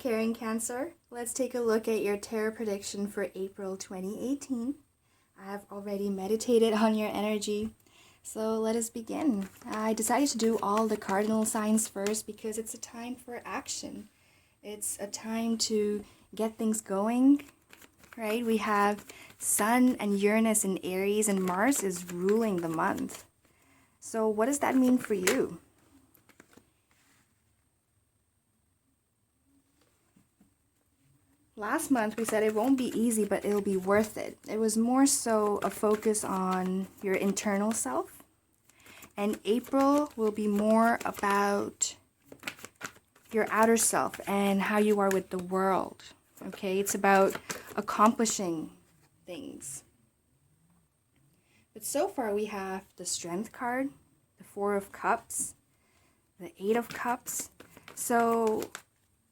caring Cancer. Let's take a look at your tarot prediction for April 2018. I have already meditated on your energy, so let us begin. I decided to do all the cardinal signs first because it's a time for action. It's a time to get things going, right? We have Sun and Uranus in Aries, and Mars is ruling the month. So what does that mean for you? Last month we said it won't be easy, but it'll be worth it. It was more so a focus on your internal self. And April will be more about your outer self and how you are with the world. Okay, it's about accomplishing things. But so far we have the Strength card, the Four of Cups, the Eight of Cups. So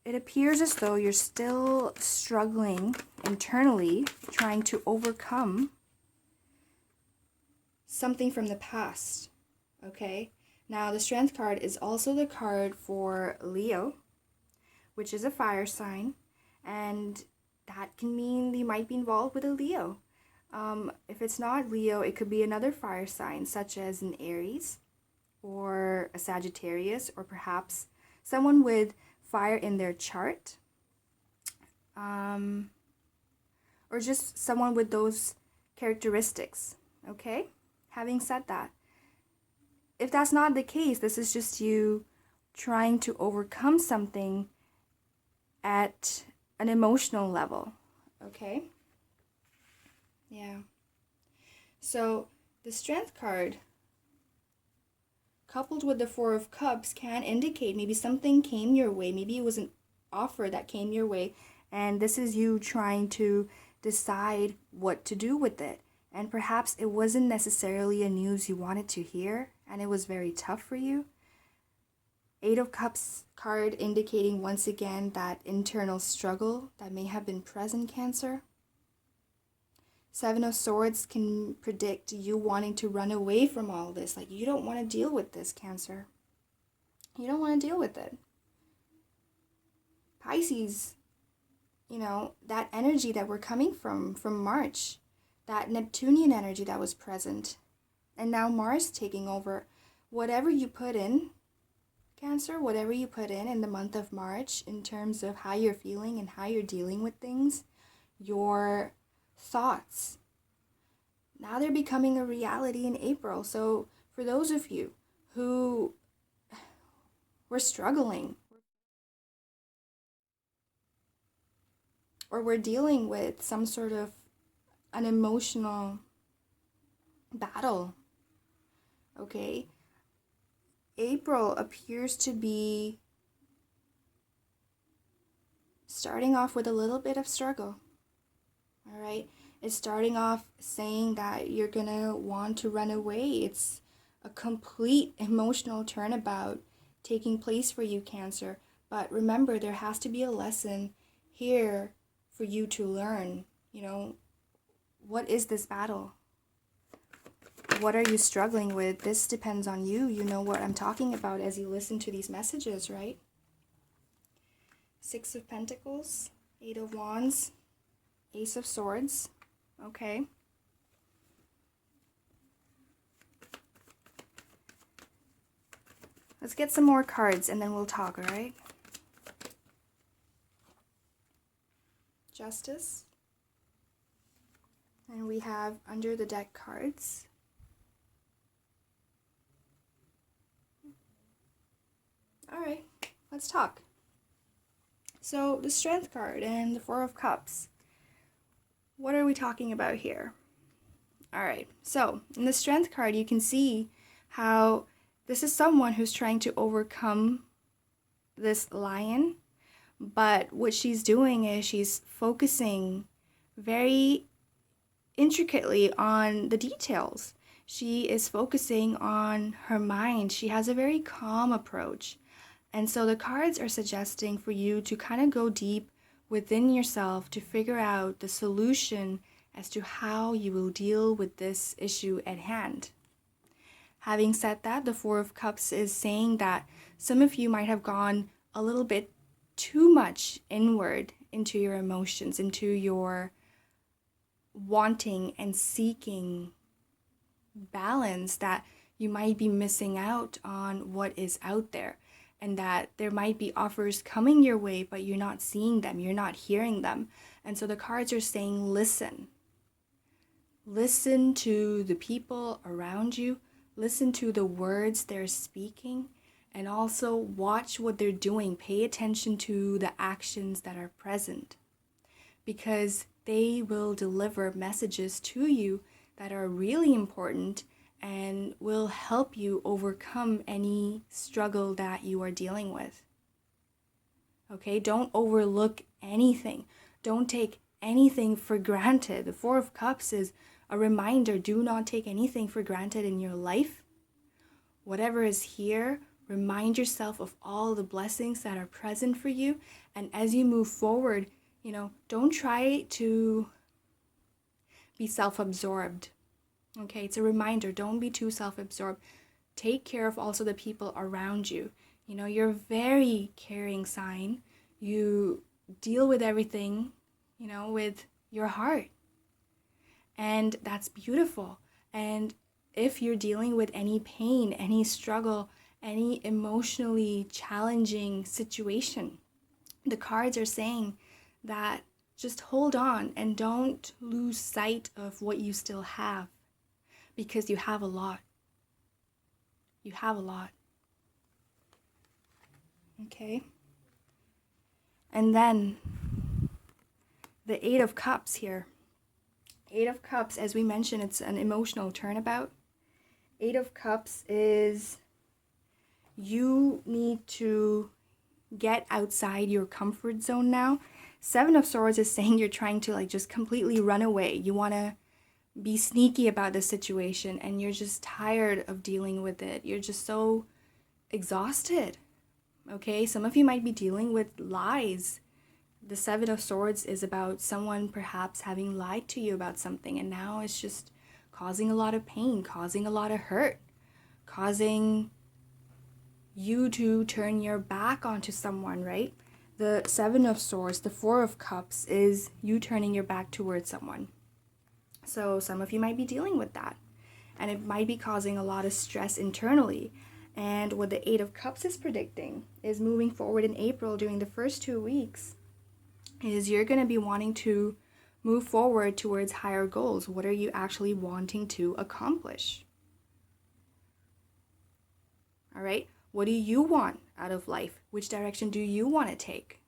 it appears as though you're still struggling internally, trying to overcome something from the past, okay? Now, the Strength card is also the card for Leo, which is a fire sign, and that can mean you might be involved with a Leo. If it's not Leo, it could be another fire sign, such as an Aries, or a Sagittarius, or perhaps someone with fire in their chart, or just someone with those characteristics, okay? Having said that, if that's not the case, this is just you trying to overcome something at an emotional level, okay? Yeah. So the Strength card, coupled with the Four of Cups, can indicate maybe something came your way. Maybe it was an offer that came your way, and this is you trying to decide what to do with it. And perhaps it wasn't necessarily a news you wanted to hear, and it was very tough for you. Eight of Cups card indicating once again that internal struggle that may have been present, Cancer. Seven of Swords can predict you wanting to run away from all this. Like, you don't want to deal with this, Cancer. You don't want to deal with it. Pisces, that energy that we're coming from March, that Neptunian energy that was present, and now Mars taking over. Whatever you put in, Cancer, whatever you put in the month of March, in terms of how you're feeling and how you're dealing with things, your thoughts, now they're becoming a reality in April. So for those of you who were struggling or were dealing with some sort of an emotional battle, okay, April appears to be starting off with a little bit of struggle. All right, it's starting off saying that you're gonna want to run away. It's a complete emotional turnabout taking place for you, Cancer. But remember, there has to be a lesson here for you to learn. What is this battle? What are you struggling with? This depends on you. You know what I'm talking about as you listen to these messages, right? Six of Pentacles, Eight of Wands, Ace of Swords, okay. Let's get some more cards and then we'll talk, all right? Justice. And we have under the deck cards. All right, let's talk. So the Strength card and the Four of Cups. What are we talking about here? All right, so in the Strength card, you can see how this is someone who's trying to overcome this lion, but what she's doing is she's focusing very intricately on the details. She is focusing on her mind. She has a very calm approach. And so the cards are suggesting for you to kind of go deep within yourself to figure out the solution as to how you will deal with this issue at hand. Having said that, the Four of Cups is saying that some of you might have gone a little bit too much inward into your emotions, into your wanting and seeking balance, that you might be missing out on what is out there, and that there might be offers coming your way, but you're not seeing them, you're not hearing them. And so the cards are saying, listen. Listen to the people around you. Listen to the words they're speaking. And also watch what they're doing. Pay attention to the actions that are present. Because they will deliver messages to you that are really important and will help you overcome any struggle that you are dealing with. Okay, don't overlook anything. Don't take anything for granted. The Four of Cups is a reminder, do not take anything for granted in your life. Whatever is here, remind yourself of all the blessings that are present for you. And as you move forward, don't try to be self-absorbed. Okay, it's a reminder, don't be too self-absorbed. Take care of also the people around you. You're a very caring sign. You deal with everything, with your heart. And that's beautiful. And if you're dealing with any pain, any struggle, any emotionally challenging situation, the cards are saying that just hold on and don't lose sight of what you still have, because you have a lot. You have a lot. Okay? And then the Eight of Cups here. Eight of Cups, as we mentioned, it's an emotional turnabout. Eight of Cups is you need to get outside your comfort zone now. Seven of Swords is saying you're trying to just completely run away. You want to be sneaky about the situation and you're just tired of dealing with it. You're just so exhausted. Okay, some of you might be dealing with lies. The Seven of Swords is about someone perhaps having lied to you about something, and now it's just causing a lot of pain, causing a lot of hurt, causing you to turn your back onto someone, right? The Seven of Swords, the Four of Cups, is you turning your back towards someone. So some of you might be dealing with that, and it might be causing a lot of stress internally. And what the Eight of Cups is predicting is moving forward in April during the first 2 weeks is you're going to be wanting to move forward towards higher goals. What are you actually wanting to accomplish? All right? What do you want out of life? Which direction do you want to take?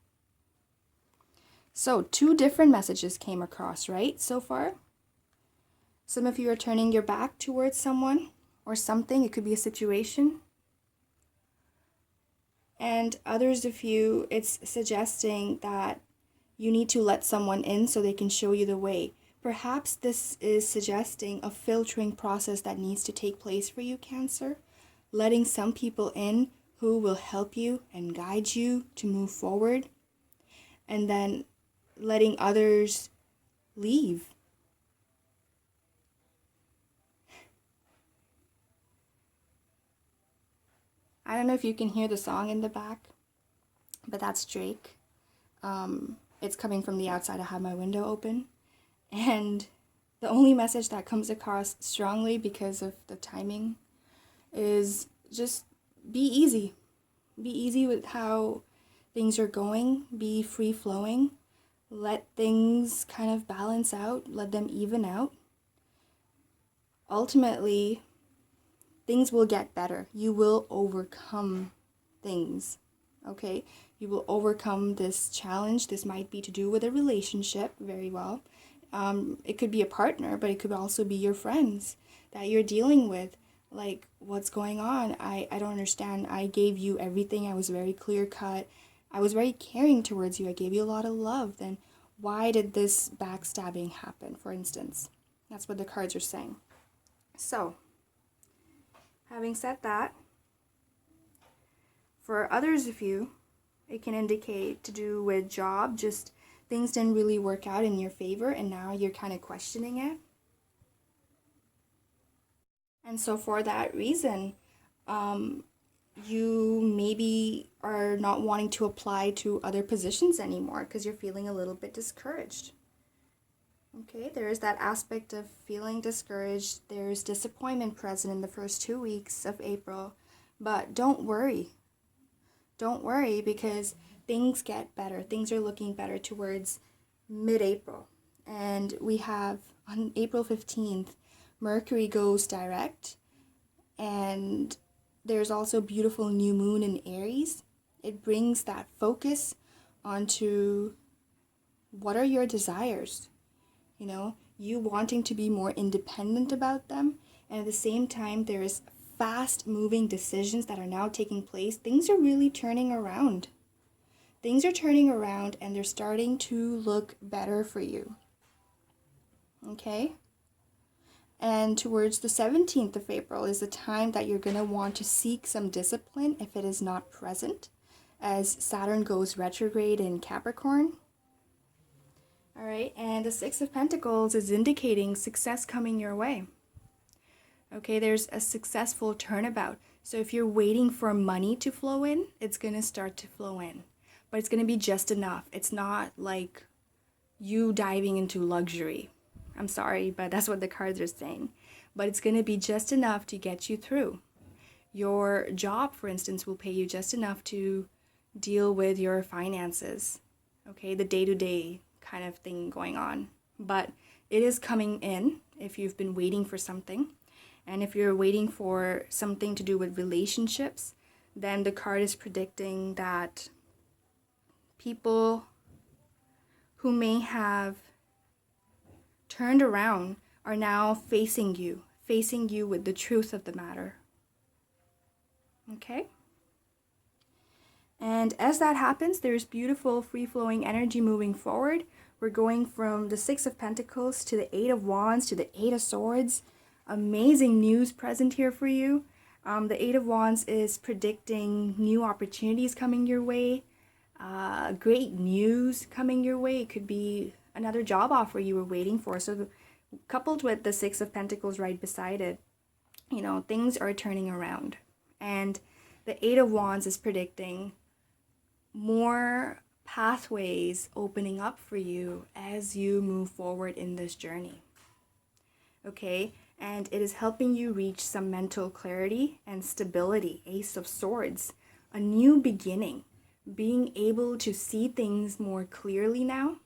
So 2 different messages came across, right, so far? Some of you are turning your back towards someone or something. It could be a situation. And others of you, it's suggesting that you need to let someone in so they can show you the way. Perhaps this is suggesting a filtering process that needs to take place for you, Cancer. Letting some people in who will help you and guide you to move forward. And then letting others leave. I don't know if you can hear the song in the back, but that's Drake. It's coming from the outside. I have my window open. And the only message that comes across strongly because of the timing is just be easy. Be easy with how things are going. Be free-flowing. Let things kind of balance out. Let them even out. Ultimately, things will get better. You will overcome things, okay? You will overcome this challenge. This might be to do with a relationship, very well. It could be a partner, but it could also be your friends that you're dealing with. Like, what's going on? I don't understand. I gave you everything. I was very clear-cut. I was very caring towards you. I gave you a lot of love. Then why did this backstabbing happen, for instance? That's what the cards are saying. So, having said that, for others of you, it can indicate to do with job, just things didn't really work out in your favor and now you're kind of questioning it. And so for that reason, you maybe are not wanting to apply to other positions anymore because you're feeling a little bit discouraged. Okay, there is that aspect of feeling discouraged. There's disappointment present in the first 2 weeks of April. But don't worry. Don't worry, because things get better. Things are looking better towards mid-April. And we have on April 15th, Mercury goes direct. And there's also beautiful new moon in Aries. It brings that focus onto what are your desires. You know, you wanting to be more independent about them. And at the same time, there's fast moving decisions that are now taking place. Things are really turning around. Things are turning around and they're starting to look better for you. Okay? And towards the 17th of April is the time that you're going to want to seek some discipline if it is not present, as Saturn goes retrograde in Capricorn. All right, and the Six of Pentacles is indicating success coming your way. Okay, there's a successful turnabout. So if you're waiting for money to flow in, it's going to start to flow in. But it's going to be just enough. It's not like you diving into luxury. I'm sorry, but that's what the cards are saying. But it's going to be just enough to get you through. Your job, for instance, will pay you just enough to deal with your finances. Okay, the day-to-day kind of thing going on. But it is coming in if you've been waiting for something. And if you're waiting for something to do with relationships, then the card is predicting that people who may have turned around are now facing you with the truth of the matter. Okay? And as that happens, there's beautiful free-flowing energy moving forward. We're going from the Six of Pentacles to the Eight of Wands to the Eight of Swords. Amazing news present here for you. The Eight of Wands is predicting new opportunities coming your way. Great news coming your way. It could be another job offer you were waiting for. So coupled with the Six of Pentacles right beside it, you know, things are turning around. And the Eight of Wands is predicting more pathways opening up for you as you move forward in this journey. Okay? And it is helping you reach some mental clarity and stability. Ace of Swords, a new beginning, being able to see things more clearly now,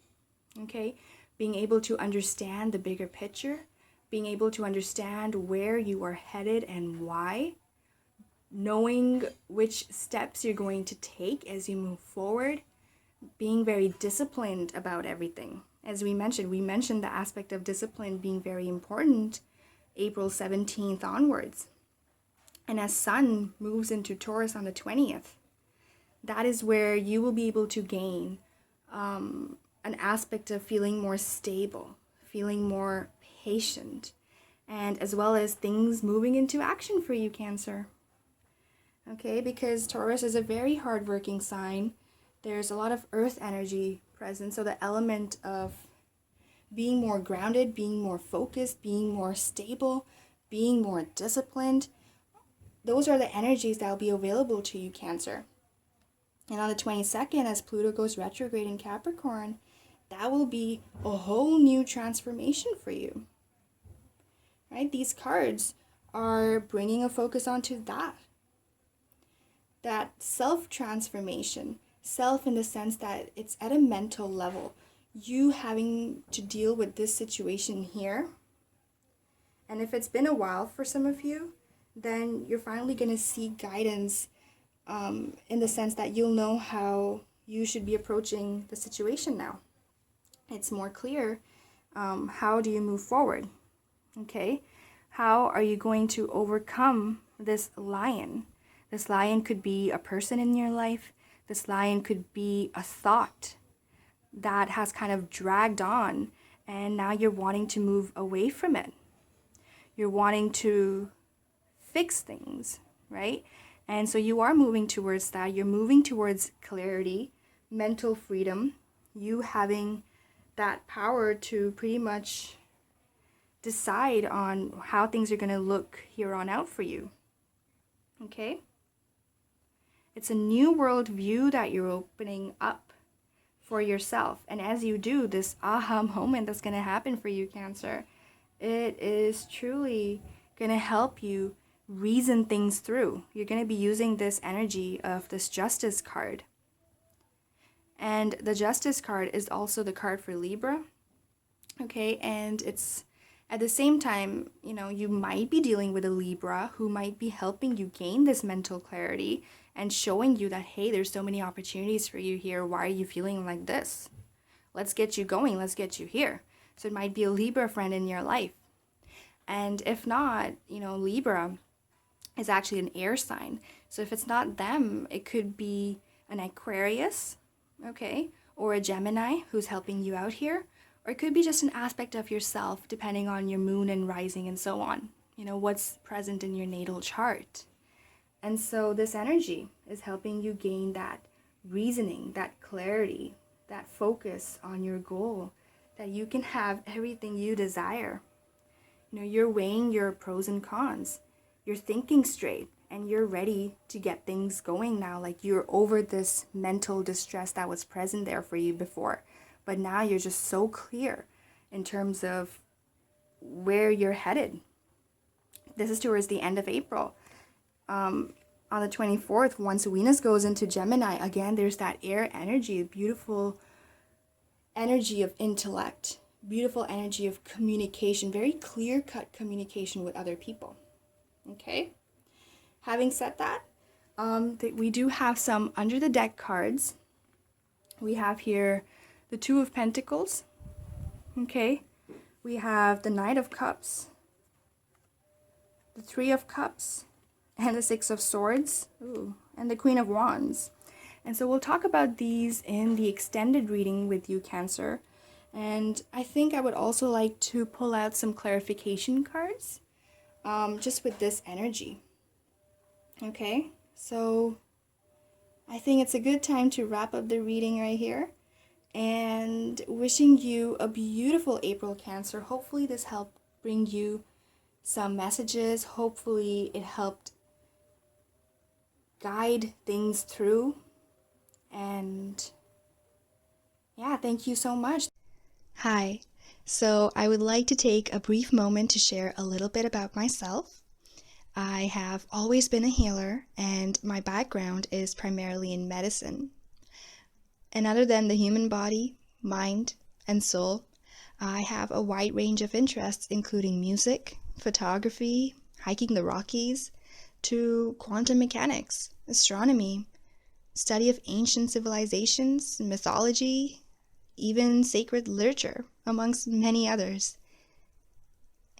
okay? Being able to understand the bigger picture, being able to understand where you are headed and why, knowing which steps you're going to take as you move forward, being very disciplined about everything. As we mentioned the aspect of discipline being very important April 17th onwards. And as Sun moves into Taurus on the 20th, that is where you will be able to gain an aspect of feeling more stable, feeling more patient, and as well as things moving into action for you, Cancer. Okay, because Taurus is a very hardworking sign. There's a lot of earth energy present, so the element of being more grounded, being more focused, being more stable, being more disciplined, those are the energies that will be available to you, Cancer. And on the 22nd, as Pluto goes retrograde in Capricorn, that will be a whole new transformation for you. Right? These cards are bringing a focus onto that self-transformation. Self in the sense that it's at a mental level. You having to deal with this situation here. And if it's been a while for some of you, then you're finally going to see guidance in the sense that you'll know how you should be approaching the situation now. It's more clear. How do you move forward? Okay? How are you going to overcome this lion? This lion could be a person in your life. This lion could be a thought that has kind of dragged on and now you're wanting to move away from it. You're wanting to fix things, right? And so you are moving towards that. You're moving towards clarity, mental freedom, you having that power to pretty much decide on how things are going to look here on out for you. Okay? It's a new world view that you're opening up for yourself. And as you do, this aha moment that's going to happen for you, Cancer, it is truly going to help you reason things through. You're going to be using this energy of this Justice card. And the Justice card is also the card for Libra. Okay, and it's at the same time, you know, you might be dealing with a Libra who might be helping you gain this mental clarity and showing you that, hey, there's so many opportunities for you here. Why are you feeling like this? Let's get you going. Let's get you here. So it might be a Libra friend in your life. And if not, you know, Libra is actually an air sign. So if it's not them, it could be an Aquarius, okay, or a Gemini who's helping you out here. Or it could be just an aspect of yourself, depending on your moon and rising and so on. You know, what's present in your natal chart. And so this energy is helping you gain that reasoning, that clarity, that focus on your goal, that you can have everything you desire. You know, you're weighing your pros and cons. You're thinking straight, and you're ready to get things going now. Like, you're over this mental distress that was present there for you before. But now you're just so clear in terms of where you're headed. This is towards the end of April. On the 24th, once Venus goes into Gemini, again, there's that air energy, beautiful energy of intellect, beautiful energy of communication, very clear-cut communication with other people. Okay? Having said that, we do have some under the deck cards. We have here the Two of Pentacles. Okay? We have the Knight of Cups, the Three of Cups, and the Six of Swords, and the Queen of Wands. And so we'll talk about these in the extended reading with you, Cancer. And I think I would also like to pull out some clarification cards, just with this energy. Okay, so I think it's a good time to wrap up the reading right here. And wishing you a beautiful April, Cancer. Hopefully this helped bring you some messages. Hopefully it helped guide things through. And yeah, thank you so much. Hi. So I would like to take a brief moment to share a little bit about myself. I have always been a healer, and my background is primarily in medicine. And other than the human body, mind, and soul, I have a wide range of interests, including music, photography, hiking the Rockies, to quantum mechanics, astronomy, study of ancient civilizations, mythology, even sacred literature, amongst many others.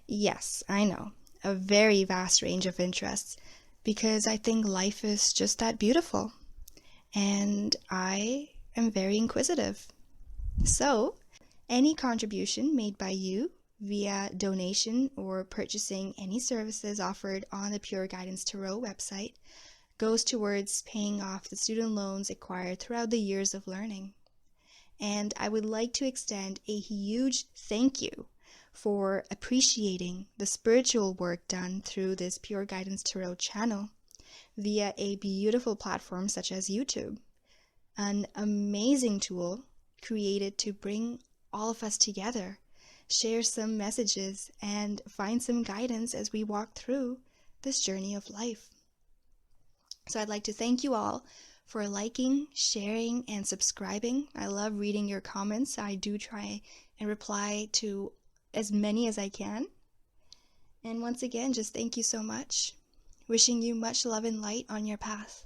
Yes, I know, a very vast range of interests, because I think life is just that beautiful, and I am very inquisitive. So, any contribution made by you via donation or purchasing any services offered on the Pure Guidance Tarot website goes towards paying off the student loans acquired throughout the years of learning. And I would like to extend a huge thank you for appreciating the spiritual work done through this Pure Guidance Tarot channel via a beautiful platform such as YouTube. An amazing tool created to bring all of us together, share some messages, and find some guidance as we walk through this journey of life. So I'd like to thank you all for liking, sharing, and subscribing. I love reading your comments. I do try and reply to as many as I can. And once again, just thank you so much. Wishing you much love and light on your path.